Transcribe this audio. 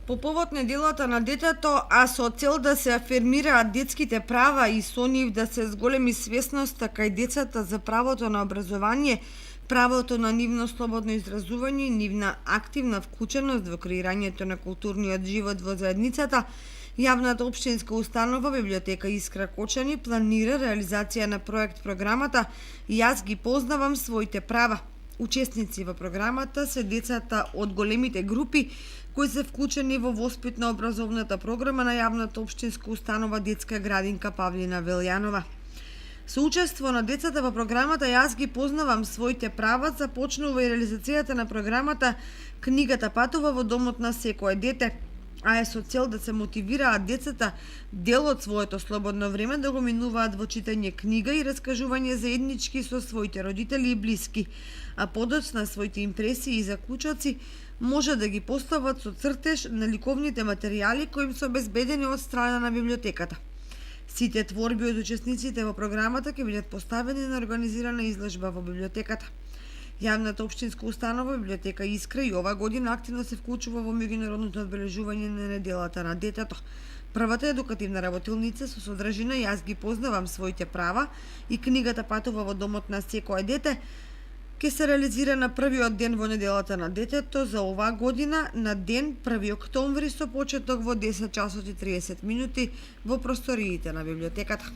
По повод неделата на детето, а со цел да се афирмираат детските права и со нив да се зголеми свесноста кај децата за правото на образование, правото на нивно слободно изразување и нивна активна вклученост во креирањето на културниот живот во заедницата, Јавната општинска установа Библиотека Искра Кочани планира реализација на проект програмата "Јас ги познавам своите права". Учесници во програмата се децата од големите групи кои се вклучени во воспитно-образовната програма на Јавната општинска установа Детска градинка Павлина Велјанова. Со учество на децата во програмата "Јас ги познавам своите права" започнува и реализацијата на програмата "Книгата патува во домот на секое дете", а е со цел да се мотивираат децата дел од своето слободно време да го минуваат во читање книга и раскажување заеднички со своите родители и блиски, а подоцна своите импресии и заклучоци може да ги постават со цртеж на ликовните материјали кои им се обезбедени од страна на библиотеката. Сите творби од учесниците во програмата ќе бидат поставени на организирана изложба во библиотеката. Јавната општинска установа Библиотека Искра и ова година активно се вклучува во меѓународното одбележување на неделата на детето. Првата едукативна работилница со содржина "Јас ги познавам своите права" и книгата "Патува во домот на секое дете" ќе се реализира на првиот ден во неделата на детето за оваа година на ден 1 октомври со почеток во 10 часот и 30 минути во просториите на библиотеката.